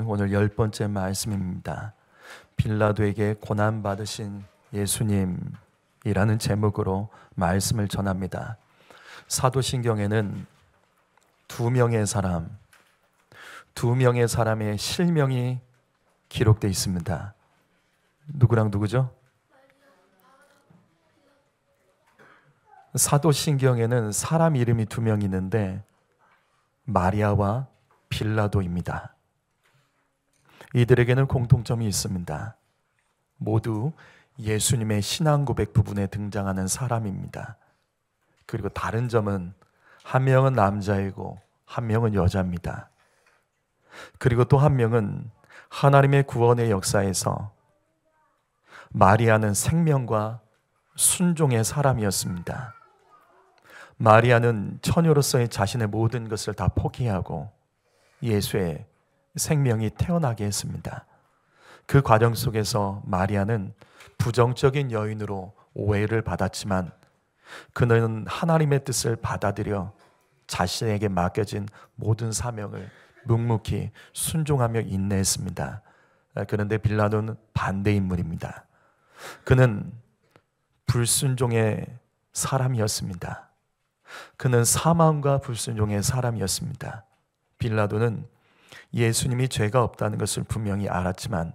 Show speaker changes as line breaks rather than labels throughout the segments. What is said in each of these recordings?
오늘 10번째 말씀입니다. 빌라도에게 고난받으신 예수님이라는 제목으로 말씀을 전합니다. 사도신경에는 두 명의 사람의 실명이 기록되어 있습니다. 누구랑 누구죠? 사도신경에는 사람 이름이 두 명 있는데 마리아와 빌라도입니다. 이들에게는 공통점이 있습니다. 모두 예수님의 신앙 고백 부분에 등장하는 사람입니다. 그리고 다른 점은 한 명은 남자이고 한 명은 여자입니다. 그리고 또 한 명은 하나님의 구원의 역사에서 마리아는 생명과 순종의 사람이었습니다. 마리아는 처녀로서의 자신의 모든 것을 다 포기하고 예수의 생명이 태어나게 했습니다. 그 과정 속에서 마리아는 부정적인 여인으로 오해를 받았지만 그는 하나님의 뜻을 받아들여 자신에게 맡겨진 모든 사명을 묵묵히 순종하며 인내했습니다. 그런데 빌라도는 반대 인물입니다. 그는 불순종의 사람이었습니다. 그는 사망과 불순종의 사람이었습니다. 빌라도는 예수님이 죄가 없다는 것을 분명히 알았지만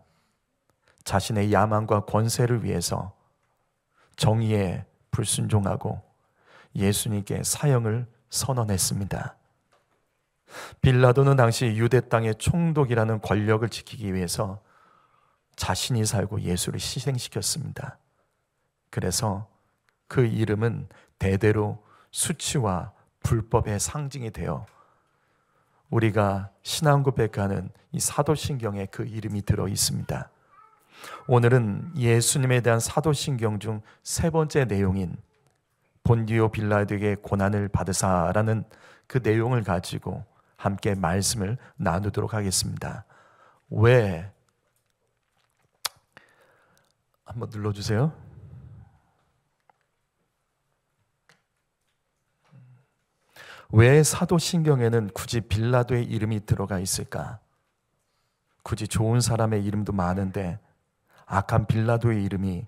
자신의 야망과 권세를 위해서 정의에 불순종하고 예수님께 사형을 선언했습니다. 빌라도는 당시 유대 땅의 총독이라는 권력을 지키기 위해서 자신이 살고 예수를 희생시켰습니다. 그래서 그 이름은 대대로 수치와 불법의 상징이 되어 우리가 신앙 고백하는 이 사도신경에 그 이름이 들어 있습니다. 오늘은 예수님에 대한 사도신경 중 세 번째 내용인 본디오 빌라도에게 고난을 받으사라는 그 내용을 가지고 함께 말씀을 나누도록 하겠습니다. 왜? 한번 눌러주세요. 왜 사도신경에는 굳이 빌라도의 이름이 들어가 있을까? 굳이 좋은 사람의 이름도 많은데 악한 빌라도의 이름이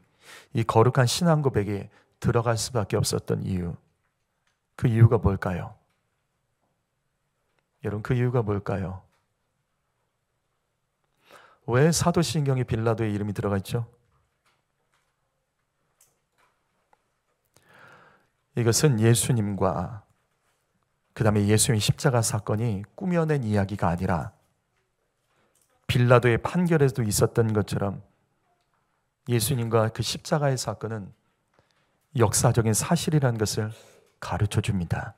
이 거룩한 신앙 고백에 들어갈 수밖에 없었던 이유, 그 이유가 뭘까요? 여러분, 그 이유가 뭘까요? 왜 사도신경에 빌라도의 이름이 들어가 있죠? 이것은 예수님과 그 다음에 예수님의 십자가 사건이 꾸며낸 이야기가 아니라 빌라도의 판결에도 있었던 것처럼 예수님과 그 십자가의 사건은 역사적인 사실이라는 것을 가르쳐 줍니다.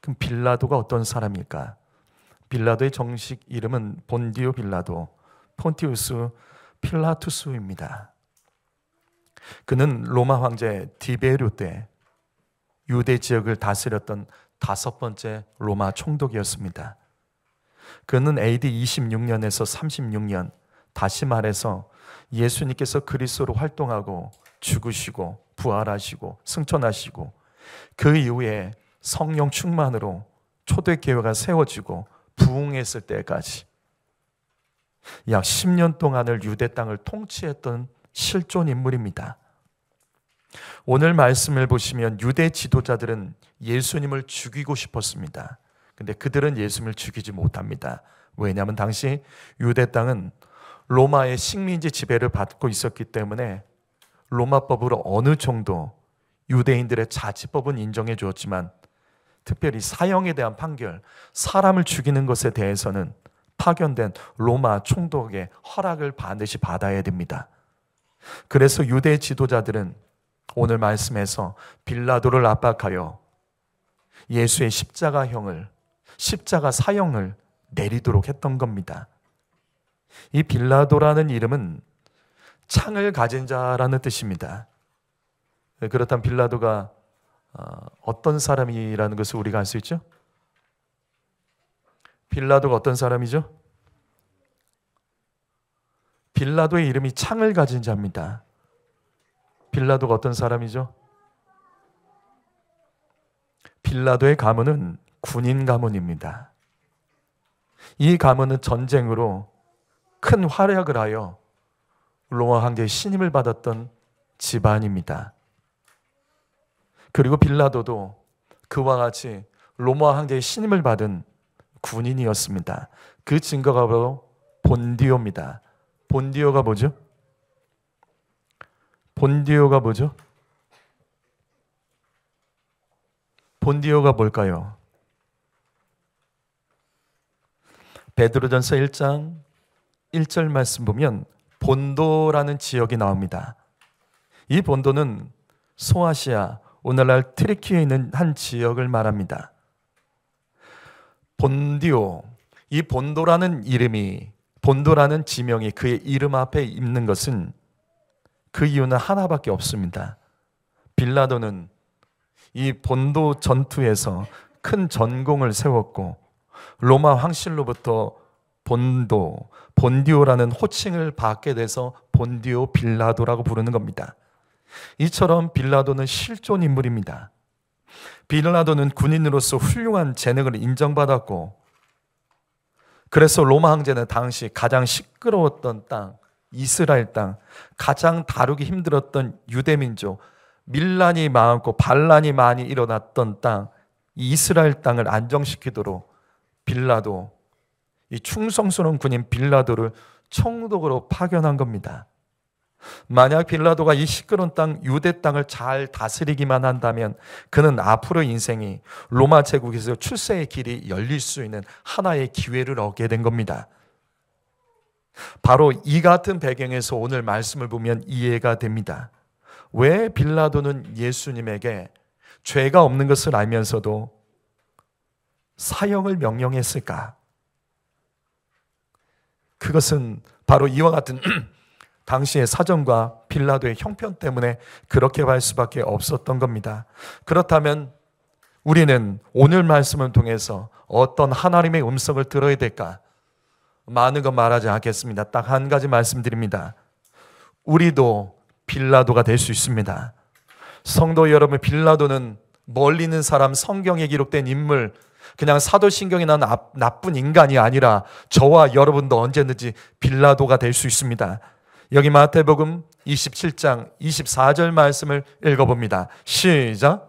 그럼 빌라도가 어떤 사람일까? 빌라도의 정식 이름은 본디오 빌라도, 폰티우스 필라투스입니다. 그는 로마 황제 디베르 때 유대 지역을 다스렸던 5번째 로마 총독이었습니다. 그는 AD 26년에서 36년, 다시 말해서 예수님께서 그리스도로 활동하고 죽으시고 부활하시고 승천하시고 그 이후에 성령 충만으로 초대교회가 세워지고 부흥했을 때까지 약 10년 동안을 유대 땅을 통치했던 실존 인물입니다. 오늘 말씀을 보시면 유대 지도자들은 예수님을 죽이고 싶었습니다. 근데 그들은 예수님을 죽이지 못합니다. 왜냐하면 당시 유대 땅은 로마의 식민지 지배를 받고 있었기 때문에 로마법으로 어느 정도 유대인들의 자치법은 인정해 주었지만 특별히 사형에 대한 판결, 사람을 죽이는 것에 대해서는 파견된 로마 총독의 허락을 반드시 받아야 됩니다. 그래서 유대 지도자들은 오늘 말씀에서 빌라도를 압박하여 예수의 십자가 사형을 내리도록 했던 겁니다. 이 빌라도라는 이름은 창을 가진 자라는 뜻입니다. 그렇다면 빌라도가 어떤 사람이라는 것을 우리가 알 수 있죠? 빌라도가 어떤 사람이죠? 빌라도의 이름이 창을 가진 자입니다. 빌라도가 어떤 사람이죠? 빌라도의 가문은 군인 가문입니다. 이 가문은 전쟁으로 큰 활약을 하여 로마 황제의 신임을 받았던 집안입니다. 그리고 빌라도도 그와 같이 로마 황제의 신임을 받은 군인이었습니다. 그 증거가 바로 본디오입니다. 본디오가 뭐죠? 본디오가 뭐죠? 본디오가 뭘까요? 베드로전서 1장 1절 말씀 보면 본도라는 지역이 나옵니다. 이 본도는 소아시아, 오늘날 트리키에 있는 한 지역을 말합니다. 본디오, 이 본도라는 이름이, 본도라는 지명이 그의 이름 앞에 있는 것은 그 이유는 하나밖에 없습니다. 빌라도는 이 본도 전투에서 큰 전공을 세웠고 로마 황실로부터 본디오라는 호칭을 받게 돼서 본디오 빌라도라고 부르는 겁니다. 이처럼 빌라도는 실존 인물입니다. 빌라도는 군인으로서 훌륭한 재능을 인정받았고, 그래서 로마 황제는 당시 가장 시끄러웠던 땅, 이스라엘 땅, 가장 다루기 힘들었던 유대민족, 밀란이 많고 반란이 많이 일어났던 땅, 이스라엘 땅을 안정시키도록 빌라도, 이 충성스러운 군인 빌라도를 총독으로 파견한 겁니다. 만약 빌라도가 이 시끄러운 땅, 유대 땅을 잘 다스리기만 한다면 그는 앞으로 인생이 로마 제국에서 출세의 길이 열릴 수 있는 하나의 기회를 얻게 된 겁니다. 바로 이 같은 배경에서 오늘 말씀을 보면 이해가 됩니다. 왜 빌라도는 예수님에게 죄가 없는 것을 알면서도 사형을 명령했을까? 그것은 바로 이와 같은 당시의 사정과 빌라도의 형편 때문에 그렇게 할 수밖에 없었던 겁니다. 그렇다면 우리는 오늘 말씀을 통해서 어떤 하나님의 음성을 들어야 될까? 많은 건 말하지 않겠습니다. 딱 한 가지 말씀드립니다. 우리도 빌라도가 될 수 있습니다. 성도 여러분, 빌라도는 멀리 있는 사람, 성경에 기록된 인물, 그냥 사도신경에 나온 나쁜 인간이 아니라 저와 여러분도 언제든지 빌라도가 될 수 있습니다. 여기 마태복음 27장 24절 말씀을 읽어봅니다. 시작.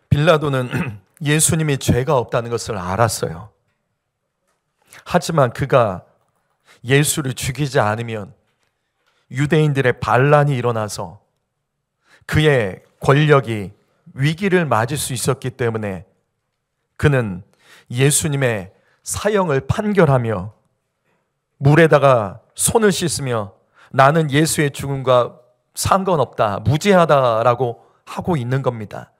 빌라도는 예수님이 죄가 없다는 것을 알았어요. 하지만 그가 예수를 죽이지 않으면 유대인들의 반란이 일어나서 그의 권력이 위기를 맞을 수 있었기 때문에 그는 예수님의 사형을 판결하며 물에다가 손을 씻으며 나는 예수의 죽음과 상관없다, 무죄하다라고 하고 있는 겁니다.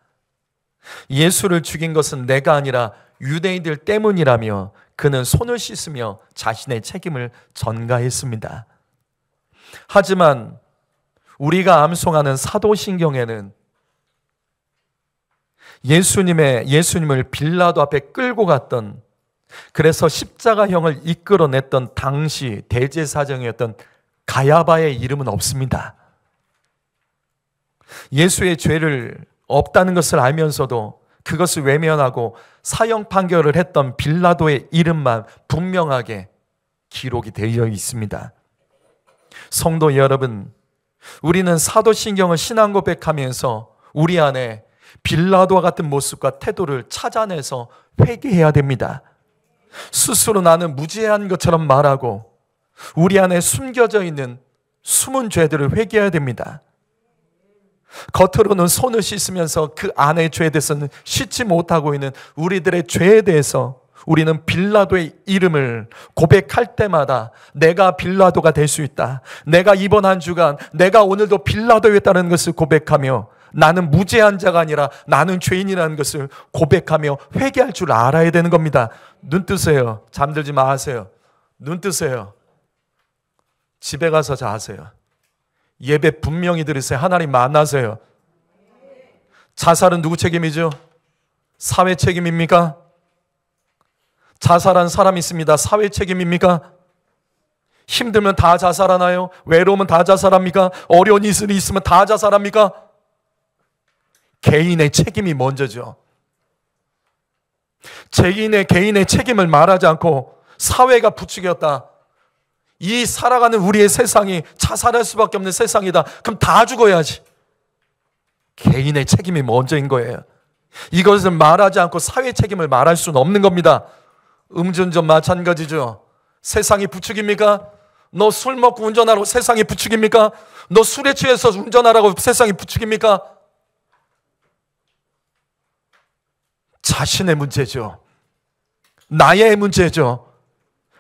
예수를 죽인 것은 내가 아니라 유대인들 때문이라며 그는 손을 씻으며 자신의 책임을 전가했습니다. 하지만 우리가 암송하는 사도신경에는 예수님을 빌라도 앞에 끌고 갔던, 그래서 십자가형을 이끌어냈던 당시 대제사장이었던 가야바의 이름은 없습니다. 예수의 죄를 없다는 것을 알면서도 그것을 외면하고 사형 판결을 했던 빌라도의 이름만 분명하게 기록이 되어 있습니다. 성도 여러분, 우리는 사도신경을 신앙 고백하면서 우리 안에 빌라도와 같은 모습과 태도를 찾아내서 회개해야 됩니다. 스스로 나는 무죄한 것처럼 말하고 우리 안에 숨겨져 있는 숨은 죄들을 회개해야 됩니다. 겉으로는 손을 씻으면서 그 안의 죄에 대해서는 씻지 못하고 있는 우리들의 죄에 대해서 우리는 빌라도의 이름을 고백할 때마다 내가 빌라도가 될 수 있다. 내가 이번 한 주간 내가 오늘도 빌라도였다는 것을 고백하며 나는 무죄한 자가 아니라 나는 죄인이라는 것을 고백하며 회개할 줄 알아야 되는 겁니다. 눈 뜨세요. 잠들지 마세요. 눈 뜨세요. 집에 가서 자세요. 예배 분명히 들으세요. 하나님 만나세요. 자살은 누구 책임이죠? 사회 책임입니까? 자살한 사람이 있습니다. 사회 책임입니까? 힘들면 다 자살하나요? 외로우면 다 자살합니까? 어려운 일이 있으면 다 자살합니까? 개인의 책임이 먼저죠. 개인의 책임을 말하지 않고 사회가 부추겼다. 이 살아가는 우리의 세상이 자살할 수밖에 없는 세상이다. 그럼 다 죽어야지. 개인의 책임이 먼저인 거예요. 이것을 말하지 않고 사회 책임을 말할 수는 없는 겁니다. 음주운전 마찬가지죠. 세상이 부추깁니까? 너 술 먹고 운전하라고 세상이 부추깁니까? 너 술에 취해서 운전하라고 세상이 부추깁니까? 자신의 문제죠. 나의 문제죠.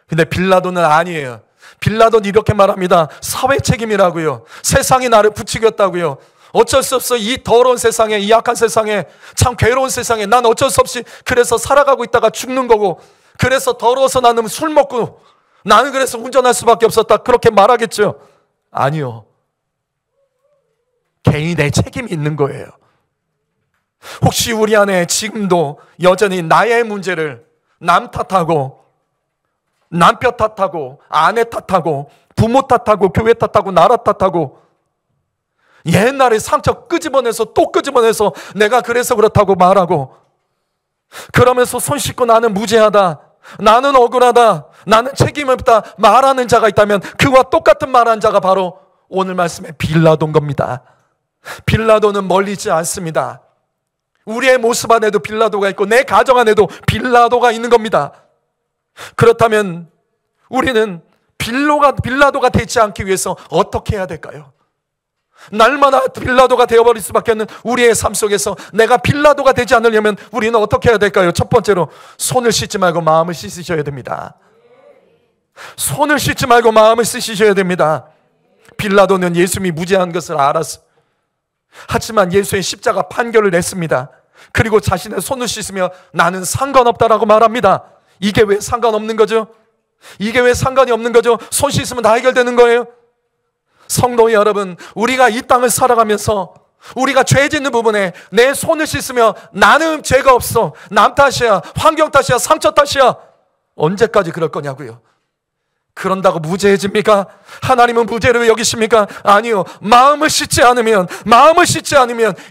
근데 빌라도는 아니에요. 빌라도는 이렇게 말합니다. 사회 책임이라고요. 세상이 나를 부추겼다고요. 어쩔 수 없어. 이 더러운 세상에, 이 약한 세상에, 참 괴로운 세상에 난 어쩔 수 없이 그래서 살아가고 있다가 죽는 거고, 그래서 더러워서 나는 술 먹고 나는 그래서 운전할 수밖에 없었다. 그렇게 말하겠죠? 아니요. 개인의 책임이 있는 거예요. 혹시 우리 안에 지금도 여전히 나의 문제를 남 탓하고, 남편 탓하고, 아내 탓하고, 부모 탓하고, 교회 탓하고, 나라 탓하고, 옛날에 상처 끄집어내서 또 끄집어내서 내가 그래서 그렇다고 말하고, 그러면서 손 씻고 나는 무죄하다, 나는 억울하다, 나는 책임을 없다 말하는 자가 있다면 그와 똑같은 말하는 자가 바로 오늘 말씀의 빌라도인 겁니다. 빌라도는 멀리 있지 않습니다. 우리의 모습 안에도 빌라도가 있고 내 가정 안에도 빌라도가 있는 겁니다. 그렇다면 우리는 빌라도가 되지 않기 위해서 어떻게 해야 될까요? 날마다 빌라도가 되어버릴 수밖에 없는 우리의 삶 속에서 내가 빌라도가 되지 않으려면 우리는 어떻게 해야 될까요? 첫 번째로 손을 씻지 말고 마음을 씻으셔야 됩니다. 손을 씻지 말고 마음을 씻으셔야 됩니다. 빌라도는 예수님이 무죄한 것을 알았어. 하지만 예수의 십자가 판결을 냈습니다. 그리고 자신의 손을 씻으며 나는 상관없다라고 말합니다. 이게 왜 상관없는 거죠? 이게 왜 상관이 없는 거죠? 손 씻으면 다 해결되는 거예요? 성도 여러분, 우리가 이 땅을 살아가면서 우리가 죄 짓는 부분에 내 손을 씻으며 나는 죄가 없어, 남 탓이야, 환경 탓이야, 상처 탓이야, 언제까지 그럴 거냐고요? 그런다고 무죄해집니까? 하나님은 무죄를 여기십니까? 아니요. 마음을 씻지 않으면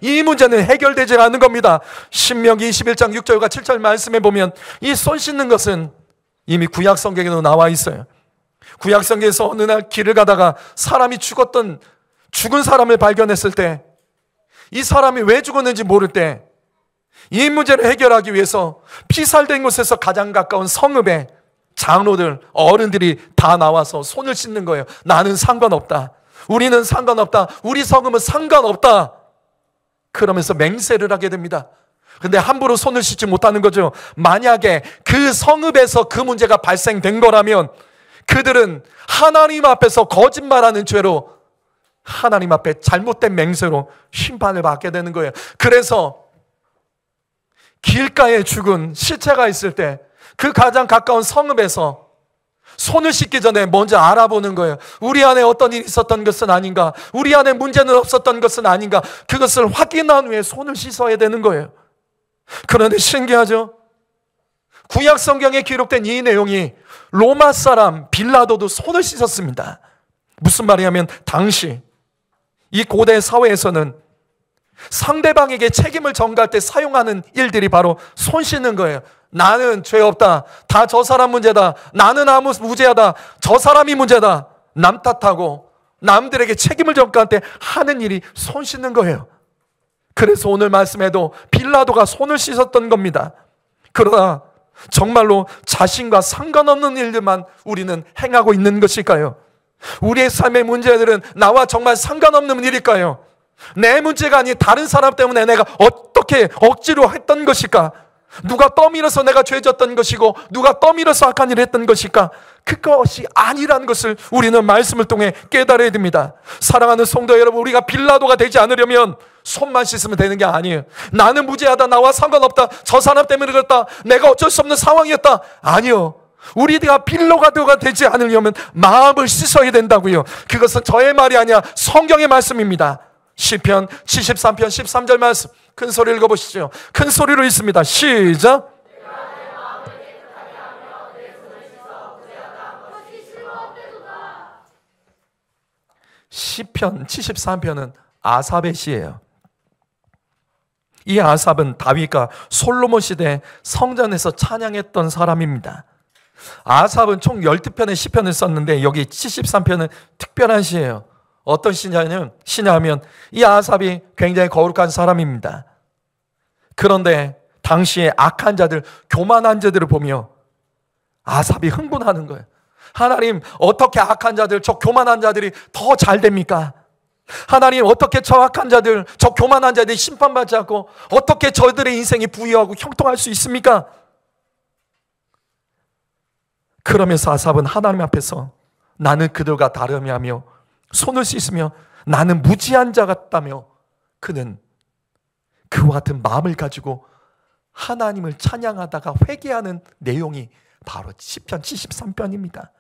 이 문제는 해결되지 않는 겁니다. 신명기 21장 6절과 7절 말씀에 보면 이 손 씻는 것은 이미 구약 성경에도 나와 있어요. 구약 성경에서 어느 날 길을 가다가 사람이 죽은 사람을 발견했을 때, 이 사람이 왜 죽었는지 모를 때 이 문제를 해결하기 위해서 피살된 곳에서 가장 가까운 성읍에 장로들, 어른들이 다 나와서 손을 씻는 거예요. 나는 상관없다, 우리는 상관없다, 우리 성읍은 상관없다, 그러면서 맹세를 하게 됩니다. 근데 함부로 손을 씻지 못하는 거죠. 만약에 그 성읍에서 그 문제가 발생된 거라면 그들은 하나님 앞에서 거짓말하는 죄로, 하나님 앞에 잘못된 맹세로 심판을 받게 되는 거예요. 그래서 길가에 죽은 시체가 있을 때 그 가장 가까운 성읍에서 손을 씻기 전에 먼저 알아보는 거예요. 우리 안에 어떤 일이 있었던 것은 아닌가, 우리 안에 문제는 없었던 것은 아닌가, 그것을 확인한 후에 손을 씻어야 되는 거예요. 그런데 신기하죠? 구약 성경에 기록된 이 내용이 로마 사람 빌라도도 손을 씻었습니다. 무슨 말이냐면 당시 이 고대 사회에서는 상대방에게 책임을 전가할 때 사용하는 일들이 바로 손 씻는 거예요. 나는 죄 없다, 다 저 사람 문제다, 나는 아무 무죄하다, 저 사람이 문제다, 남 탓하고 남들에게 책임을 전가할 때 하는 일이 손 씻는 거예요. 그래서 오늘 말씀에도 빌라도가 손을 씻었던 겁니다. 그러나 정말로 자신과 상관없는 일들만 우리는 행하고 있는 것일까요? 우리의 삶의 문제들은 나와 정말 상관없는 일일까요? 내 문제가 아닌 다른 사람 때문에 내가 어떻게 억지로 했던 것일까? 누가 떠밀어서 내가 죄졌던 것이고 누가 떠밀어서 악한 일을 했던 것일까? 그것이 아니라는 것을 우리는 말씀을 통해 깨달아야 됩니다. 사랑하는 성도 여러분, 우리가 빌라도가 되지 않으려면 손만 씻으면 되는 게 아니에요. 나는 무죄하다, 나와 상관없다, 저 사람 때문에 그랬다, 내가 어쩔 수 없는 상황이었다, 아니요. 우리가 빌라도가 되지 않으려면 마음을 씻어야 된다고요. 그것은 저의 말이 아니야, 성경의 말씀입니다. 시편 73편 13절 말씀 큰 소리를 읽어보시죠. 큰 소리로 읽습니다. 시작. 시편 73편은 아삽의 시예요. 이 아삽은 다윗과 솔로몬 시대 성전에서 찬양했던 사람입니다. 아삽은 총 12편의 시편을 썼는데 여기 73편은 특별한 시예요. 어떤 시냐면 이 아삽이 굉장히 거룩한 사람입니다. 그런데 당시에 악한 자들, 교만한 자들을 보며 아삽이 흥분하는 거예요. 하나님, 어떻게 악한 자들, 저 교만한 자들이 더 잘 됩니까? 하나님, 어떻게 저 악한 자들, 저 교만한 자들이 심판받지 않고 어떻게 저들의 인생이 부유하고 형통할 수 있습니까? 그러면서 아삽은 하나님 앞에서 나는 그들과 다름이 하며 손을 씻으며 나는 무지한 자 같다며 그는 그와 같은 마음을 가지고 하나님을 찬양하다가 회개하는 내용이 바로 시편 73편입니다.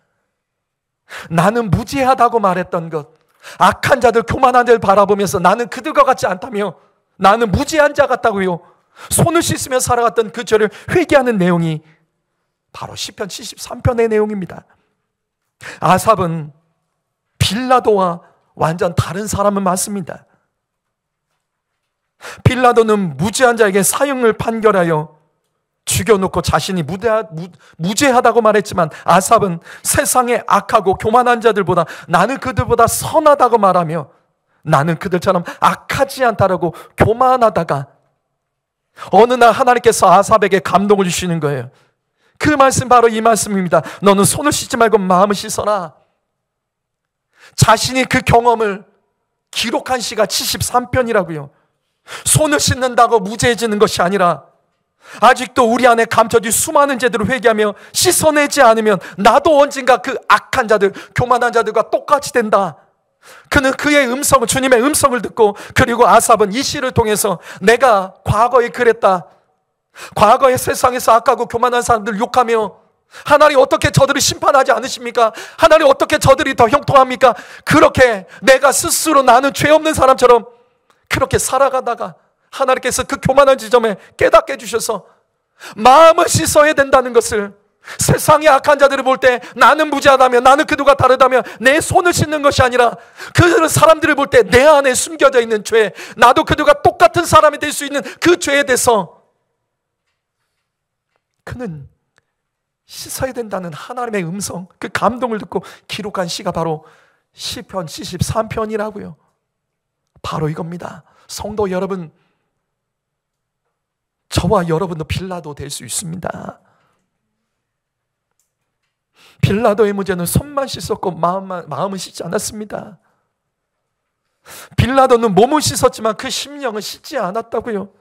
나는 무지하다고 말했던 것, 악한 자들, 교만한 자를 바라보면서 나는 그들과 같지 않다며 나는 무지한 자 같다고요. 손을 씻으며 살아갔던 그 죄를 회개하는 내용이 바로 시편 73편의 내용입니다. 아삽은 빌라도와 완전 다른 사람은 맞습니다. 빌라도는 무죄한 자에게 사형을 판결하여 죽여놓고 자신이 무죄하다고 말했지만 아삽은 세상의 악하고 교만한 자들보다 나는 그들보다 선하다고 말하며 나는 그들처럼 악하지 않다라고 교만하다가 어느 날 하나님께서 아삽에게 감동을 주시는 거예요. 그 말씀 바로 이 말씀입니다. 너는 손을 씻지 말고 마음을 씻어라. 자신이 그 경험을 기록한 시가 73편이라고요. 손을 씻는다고 무죄해지는 것이 아니라 아직도 우리 안에 감춰진 수많은 죄들을 회개하며 씻어내지 않으면 나도 언젠가 그 악한 자들, 교만한 자들과 똑같이 된다. 그는 그의 음성을, 주님의 음성을 듣고, 그리고 아삽은 이 시를 통해서 내가 과거에 그랬다. 과거에 세상에서 악하고 교만한 사람들 욕하며 하나님 어떻게 저들을 심판하지 않으십니까? 하나님 어떻게 저들이 더 형통합니까? 그렇게 내가 스스로 나는 죄 없는 사람처럼 그렇게 살아가다가 하나님께서 그 교만한 지점에 깨닫게 해주셔서 마음을 씻어야 된다는 것을, 세상의 악한 자들을 볼 때 나는 무지하다며 나는 그들과 다르다며 내 손을 씻는 것이 아니라 그 사람들을 볼 때 내 안에 숨겨져 있는 죄, 나도 그들과 똑같은 사람이 될 수 있는 그 죄에 대해서 그는 씻어야 된다는 하나님의 음성, 그 감동을 듣고 기록한 시가 바로 시편 73편이라고요. 바로 이겁니다. 성도 여러분, 저와 여러분도 빌라도 될 수 있습니다. 빌라도의 문제는 손만 씻었고 마음은 씻지 않았습니다. 빌라도는 몸을 씻었지만 그 심령은 씻지 않았다고요.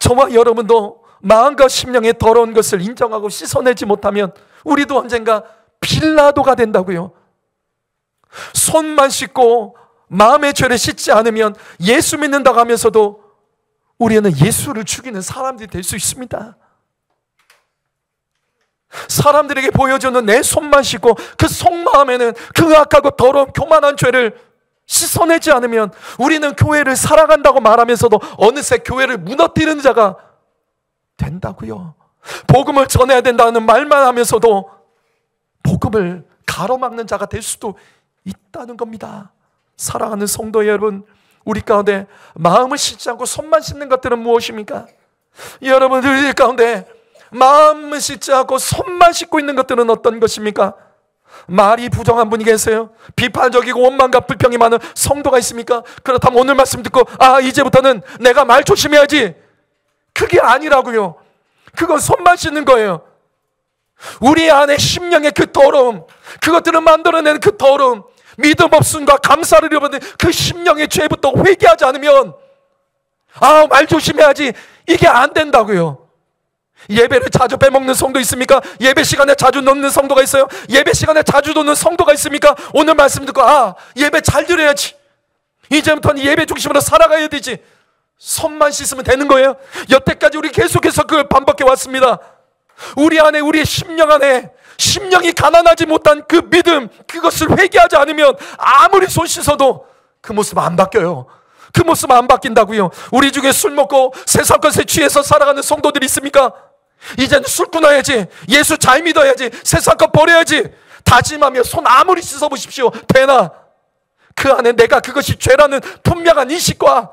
저와 여러분도 마음과 심령의 더러운 것을 인정하고 씻어내지 못하면 우리도 언젠가 빌라도가 된다고요. 손만 씻고 마음의 죄를 씻지 않으면 예수 믿는다고 하면서도 우리는 예수를 죽이는 사람들이 될 수 있습니다. 사람들에게 보여주는 내 손만 씻고 그 속마음에는 그 악하고 더러운 교만한 죄를 씻어내지 않으면 우리는 교회를 살아간다고 말하면서도 어느새 교회를 무너뜨리는 자가 된다고요. 복음을 전해야 된다는 말만 하면서도 복음을 가로막는 자가 될 수도 있다는 겁니다. 사랑하는 성도 여러분, 우리 가운데 마음을 씻지 않고 손만 씻는 것들은 무엇입니까? 여러분들 가운데 마음을 씻지 않고 손만 씻고 있는 것들은 어떤 것입니까? 말이 부정한 분이 계세요? 비판적이고 원망과 불평이 많은 성도가 있습니까? 그렇다면 오늘 말씀 듣고 이제부터는 내가 말 조심해야지, 그게 아니라고요. 그건 손만 씻는 거예요. 우리 안에 심령의 그 더러움, 그것들을 만들어내는 그 더러움, 믿음 없음과 감사를 잃어버린 그 심령의 죄부터 회개하지 않으면 말 조심해야지, 이게 안 된다고요. 예배를 자주 빼먹는 성도 있습니까? 예배 시간에 자주 놓는 성도가 있어요? 예배 시간에 자주 놓는 성도가 있습니까? 오늘 말씀 듣고 예배 잘 드려야지, 이제부터는 예배 중심으로 살아가야 되지, 손만 씻으면 되는 거예요? 여태까지 우리 계속해서 그걸 반복해 왔습니다. 우리 안에, 우리의 심령 안에 심령이 가난하지 못한 그 믿음, 그것을 회개하지 않으면 아무리 손 씻어도 그 모습 안 바뀌어요. 그 모습 안 바뀐다고요. 우리 중에 술 먹고 세상 것에 취해서 살아가는 성도들이 있습니까? 이제는 술 끊어야지, 예수 잘 믿어야지, 세상 것 버려야지, 다짐하며 손 아무리 씻어보십시오. 되나? 그 안에 내가 그것이 죄라는 분명한 인식과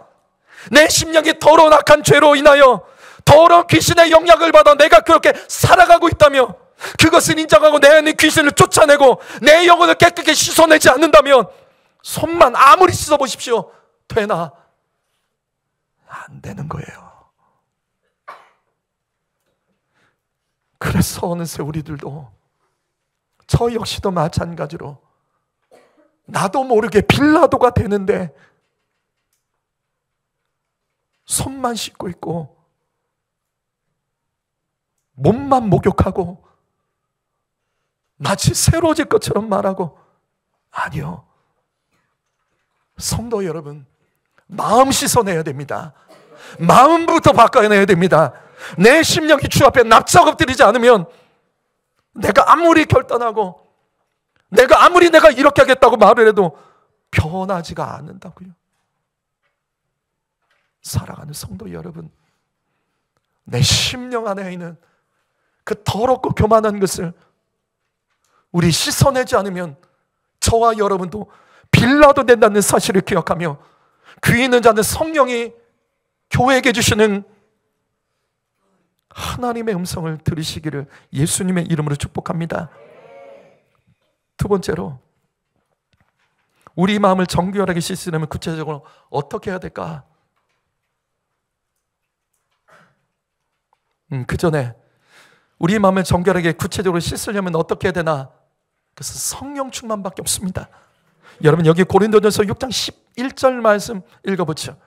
내 심령이 더러운 악한 죄로 인하여 더러운 귀신의 영향을 받아 내가 그렇게 살아가고 있다며, 그것을 인정하고 내 안에 귀신을 쫓아내고 내 영혼을 깨끗하게 씻어내지 않는다면 손만 아무리 씻어보십시오. 되나? 안 되는 거예요. 그래서 어느새 우리들도, 저 역시도 마찬가지로 나도 모르게 빌라도가 되는데 손만 씻고 있고 몸만 목욕하고 마치 새로워질 것처럼 말하고, 아니요. 성도 여러분, 마음 씻어내야 됩니다. 마음부터 바꿔내야 됩니다. 내 심령이 주 앞에 납작 엎드리지 않으면 내가 아무리 결단하고 내가 아무리 내가 이렇게 하겠다고 말을 해도 변하지가 않는다고요. 사랑하는 성도 여러분, 내 심령 안에 있는 그 더럽고 교만한 것을 우리 씻어내지 않으면 저와 여러분도 빌라도 된다는 사실을 기억하며 귀 있는 자는 성령이 교회에게 주시는 하나님의 음성을 들으시기를 예수님의 이름으로 축복합니다. 두 번째로, 우리 마음을 정결하게 씻으려면 구체적으로 어떻게 해야 될까? 그 전에 우리 마음을 정결하게 구체적으로 씻으려면 어떻게 해야 되나? 그래서 성령 충만밖에 없습니다. 여러분, 여기 고린도전서 6장 11절 말씀 읽어보죠.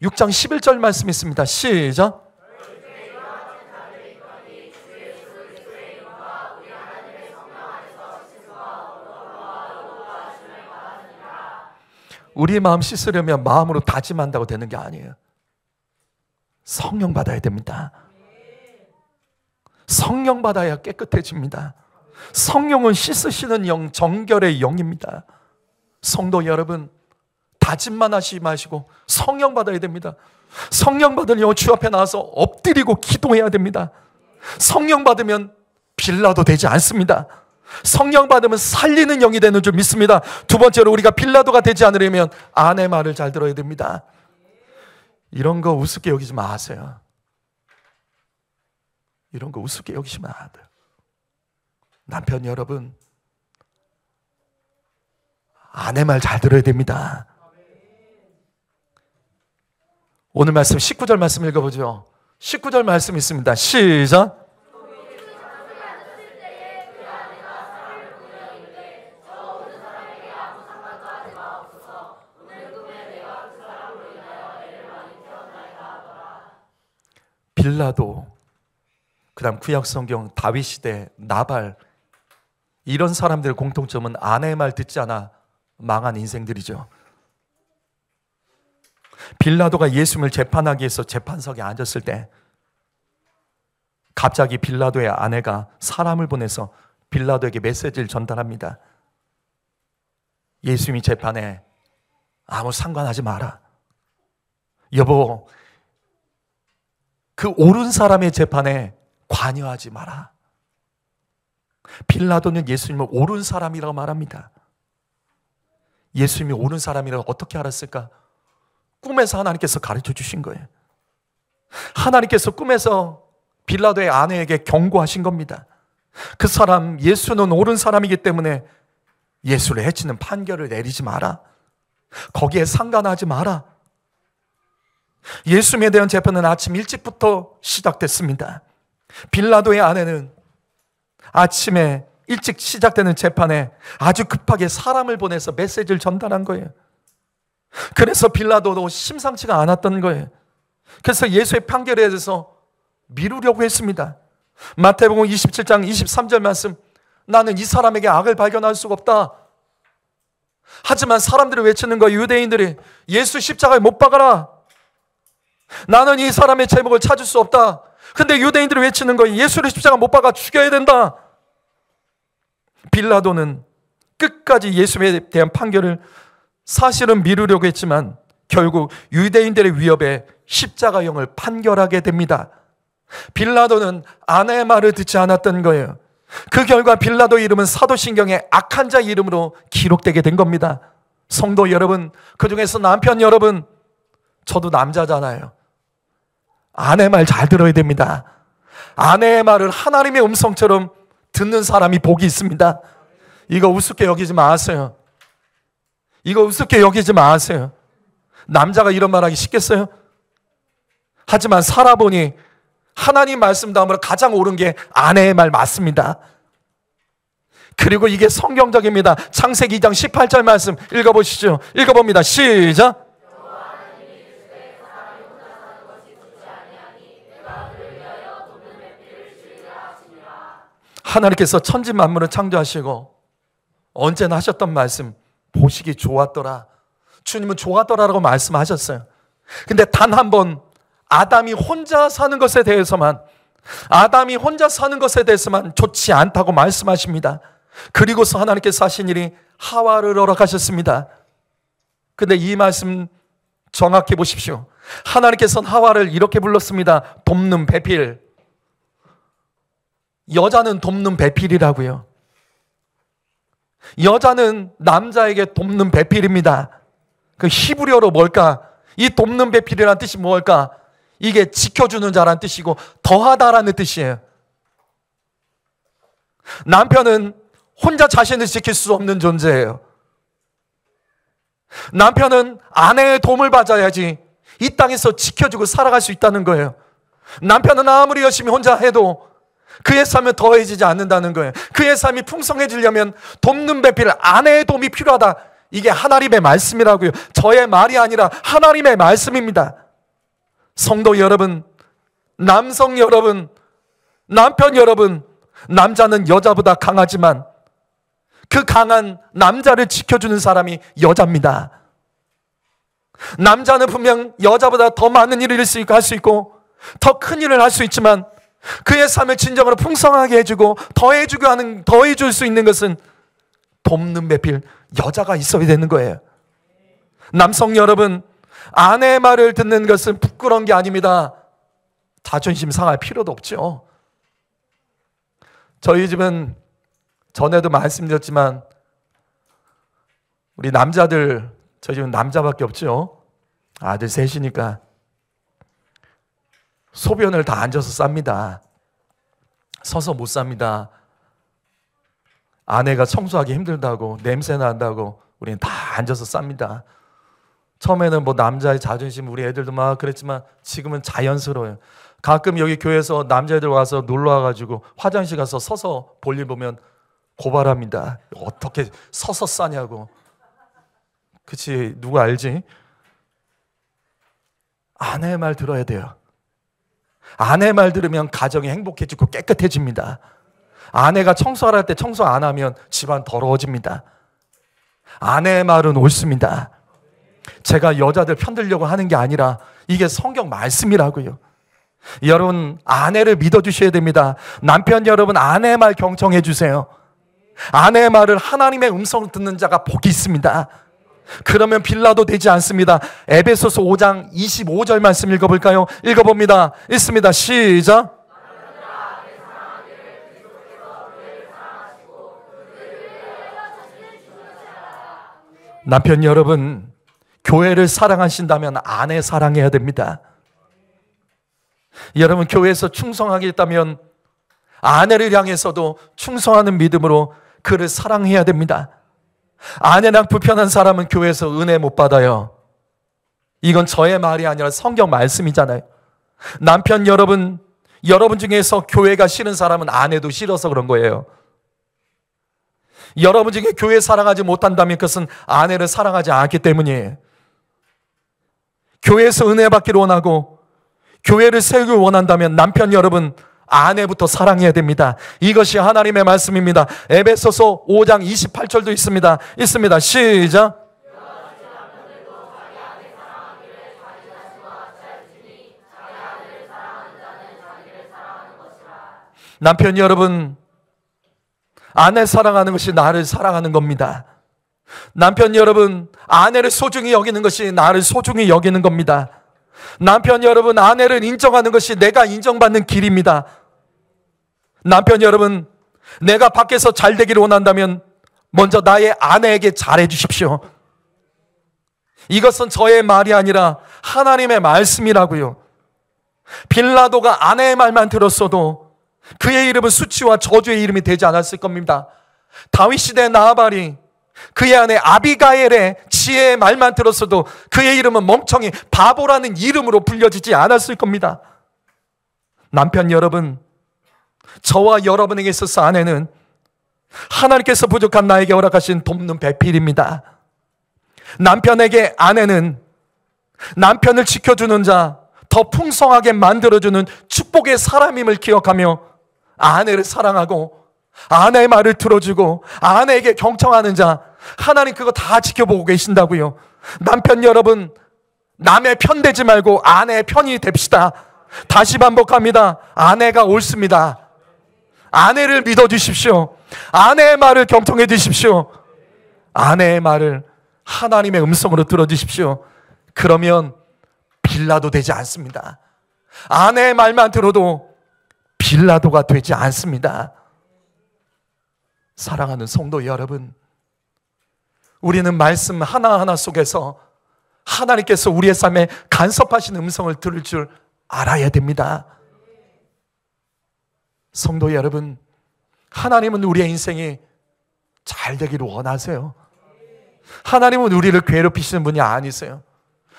6장 11절 말씀 있습니다. 시작. 우리 마음 씻으려면 마음으로 다짐한다고 되는 게 아니에요. 성령 받아야 됩니다. 성령 받아야 깨끗해집니다. 성령은 씻으시는 영, 정결의 영입니다. 성도 여러분, 다짐만 하시지 마시고 성령 받아야 됩니다. 성령 받으려면 주 앞에 나와서 엎드리고 기도해야 됩니다. 성령 받으면 빌라도 되지 않습니다. 성령 받으면 살리는 영이 되는 줄 믿습니다. 두 번째로, 우리가 빌라도가 되지 않으려면 아내 말을 잘 들어야 됩니다. 이런 거 우습게 여기지 마세요. 이런 거 우습게 여기시면 안 돼요. 남편 여러분, 아내 말 잘 들어야 됩니다. 오늘 말씀 19절 말씀 읽어보죠. 19절 말씀 있습니다. 시작. 빌라도, 그 다음 구약성경 다윗 시대 나발, 이런 사람들의 공통점은 아내의 말 듣지 않아 망한 인생들이죠. 빌라도가 예수님을 재판하기 위해서 재판석에 앉았을 때 갑자기 빌라도의 아내가 사람을 보내서 빌라도에게 메시지를 전달합니다. 예수님이 재판에 아무 상관하지 마라. 여보, 그 옳은 사람의 재판에 관여하지 마라. 빌라도는 예수님을 옳은 사람이라고 말합니다. 예수님이 옳은 사람이라고 어떻게 알았을까? 꿈에서 하나님께서 가르쳐 주신 거예요. 하나님께서 꿈에서 빌라도의 아내에게 경고하신 겁니다. 그 사람, 예수는 옳은 사람이기 때문에 예수를 해치는 판결을 내리지 마라. 거기에 상관하지 마라. 예수님에 대한 재판은 아침 일찍부터 시작됐습니다. 빌라도의 아내는 아침에 일찍 시작되는 재판에 아주 급하게 사람을 보내서 메시지를 전달한 거예요. 그래서 빌라도도 심상치가 않았던 거예요. 그래서 예수의 판결에 대해서 미루려고 했습니다. 마태복음 27장 23절 말씀, 나는 이 사람에게 악을 발견할 수가 없다. 하지만 사람들이 외치는 거예요. 유대인들이 예수 십자가에 못 박아라. 나는 이 사람의 제목을 찾을 수 없다. 근데 유대인들이 외치는 거예요. 예수를 십자가 못 박아 죽여야 된다. 빌라도는 끝까지 예수에 대한 판결을 사실은 미루려고 했지만 결국 유대인들의 위협에 십자가형을 판결하게 됩니다. 빌라도는 아내의 말을 듣지 않았던 거예요. 그 결과 빌라도의 이름은 사도신경의 악한 자 이름으로 기록되게 된 겁니다. 성도 여러분, 그중에서 남편 여러분, 저도 남자잖아요. 아내 말 잘 들어야 됩니다. 아내의 말을 하나님의 음성처럼 듣는 사람이 복이 있습니다. 이거 우습게 여기지 마세요. 이거 우습게 여기지 마세요. 남자가 이런 말 하기 쉽겠어요? 하지만 살아보니 하나님 말씀 다음으로 가장 옳은 게 아내의 말 맞습니다. 그리고 이게 성경적입니다. 창세기 2장 18절 말씀 읽어보시죠. 읽어봅니다. 시작. 하나님께서 천지 만물을 창조하시고 언제나 하셨던 말씀, 보시기 좋았더라. 주님은 좋았더라라고 말씀하셨어요. 근데 단 한 번 아담이 혼자 사는 것에 대해서만 좋지 않다고 말씀하십니다. 그리고서 하나님께서 하신 일이 하와를 허락하셨습니다. 근데 이 말씀 정확히 보십시오. 하나님께서는 하와를 이렇게 불렀습니다. 돕는 배필. 여자는 돕는 배필이라고요. 여자는 남자에게 돕는 배필입니다. 그 히브리어로 뭘까? 이 돕는 배필이라는 뜻이 뭘까? 이게 지켜주는 자라는 뜻이고 더하다라는 뜻이에요. 남편은 혼자 자신을 지킬 수 없는 존재예요. 남편은 아내의 도움을 받아야지 이 땅에서 지켜주고 살아갈 수 있다는 거예요. 남편은 아무리 열심히 혼자 해도 그의 삶은 더해지지 않는다는 거예요. 그의 삶이 풍성해지려면 돕는 배필, 아내의 도움이 필요하다. 이게 하나님의 말씀이라고요. 저의 말이 아니라 하나님의 말씀입니다. 성도 여러분, 남성 여러분, 남편 여러분, 남자는 여자보다 강하지만 그 강한 남자를 지켜주는 사람이 여자입니다. 남자는 분명 여자보다 더 많은 일을 할 수 있고 더 큰 일을 할 수 있지만 그의 삶을 진정으로 풍성하게 해주고 더해줄 수 있는 것은 돕는 배필, 여자가 있어야 되는 거예요. 남성 여러분, 아내의 말을 듣는 것은 부끄러운 게 아닙니다. 자존심 상할 필요도 없죠. 저희 집은 전에도 말씀드렸지만 우리 남자들, 저희 집은 남자밖에 없죠. 아들 셋이니까 소변을 다 앉아서 쌉니다. 서서 못 쌉니다. 아내가 청소하기 힘들다고, 냄새 난다고 우리는 다 앉아서 쌉니다. 처음에는 뭐 남자의 자존심, 우리 애들도 막 그랬지만 지금은 자연스러워요. 가끔 여기 교회에서 남자애들 와서 놀러 와가지고 화장실 가서 서서 볼일 보면 고발합니다. 어떻게 서서 싸냐고. 그치, 누구 알지? 아내의 말 들어야 돼요. 아내 말 들으면 가정이 행복해지고 깨끗해집니다. 아내가 청소하라 할 때 청소 안 하면 집안 더러워집니다. 아내의 말은 옳습니다. 제가 여자들 편들려고 하는 게 아니라 이게 성경 말씀이라고요. 여러분, 아내를 믿어주셔야 됩니다. 남편 여러분, 아내의 말 경청해 주세요. 아내의 말을 하나님의 음성을 듣는 자가 복이 있습니다. 그러면 빌라도 되지 않습니다. 에베소서 5장 25절 말씀 읽어볼까요? 읽어봅니다. 읽습니다. 시작. 남편 여러분, 교회를 사랑하신다면 아내 사랑해야 됩니다. 여러분, 교회에서 충성하겠다면 아내를 향해서도 충성하는 믿음으로 그를 사랑해야 됩니다. 아내랑 불편한 사람은 교회에서 은혜 못 받아요. 이건 저의 말이 아니라 성경 말씀이잖아요. 남편 여러분, 여러분 중에서 교회가 싫은 사람은 아내도 싫어서 그런 거예요. 여러분 중에 교회 사랑하지 못한다면 그것은 아내를 사랑하지 않기 때문이에요. 교회에서 은혜 받기를 원하고 교회를 세우길 원한다면 남편 여러분, 아내부터 사랑해야 됩니다. 이것이 하나님의 말씀입니다. 에베소서 5장 28절도 있습니다. 있습니다. 시작. 남편 여러분, 아내 사랑하는 것이 나를 사랑하는 겁니다. 남편 여러분, 아내를 소중히 여기는 것이 나를 소중히 여기는 겁니다. 남편 여러분, 아내를 인정하는 것이 내가 인정받는 길입니다. 남편 여러분, 내가 밖에서 잘 되기를 원한다면 먼저 나의 아내에게 잘해 주십시오. 이것은 저의 말이 아니라 하나님의 말씀이라고요. 빌라도가 아내의 말만 들었어도 그의 이름은 수치와 저주의 이름이 되지 않았을 겁니다. 다윗 시대 나발이 그의 아내 아비가일의 지혜의 말만 들었어도 그의 이름은 멍청이 바보라는 이름으로 불려지지 않았을 겁니다. 남편 여러분, 저와 여러분에게 있어서 아내는 하나님께서 부족한 나에게 허락하신 돕는 배필입니다. 남편에게 아내는 남편을 지켜주는 자, 더 풍성하게 만들어주는 축복의 사람임을 기억하며 아내를 사랑하고 아내의 말을 들어주고 아내에게 경청하는 자, 하나님 그거 다 지켜보고 계신다고요. 남편 여러분, 남의 편 되지 말고 아내의 편이 됩시다. 다시 반복합니다. 아내가 옳습니다. 아내를 믿어주십시오. 아내의 말을 경청해 주십시오. 아내의 말을 하나님의 음성으로 들어주십시오. 그러면 빌라도 되지 않습니다. 아내의 말만 들어도 빌라도가 되지 않습니다. 사랑하는 성도 여러분, 우리는 말씀 하나하나 속에서 하나님께서 우리의 삶에 간섭하신 음성을 들을 줄 알아야 됩니다. 성도 여러분, 하나님은 우리의 인생이 잘 되기를 원하세요. 하나님은 우리를 괴롭히시는 분이 아니세요.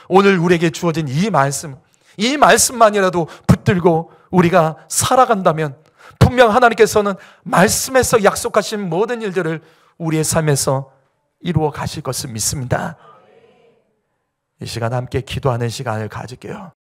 오늘 우리에게 주어진 이 말씀만이라도 붙들고 우리가 살아간다면 분명 하나님께서는 말씀에서 약속하신 모든 일들을 우리의 삶에서 이루어 가실 것을 믿습니다. 이 시간 함께 기도하는 시간을 가질게요.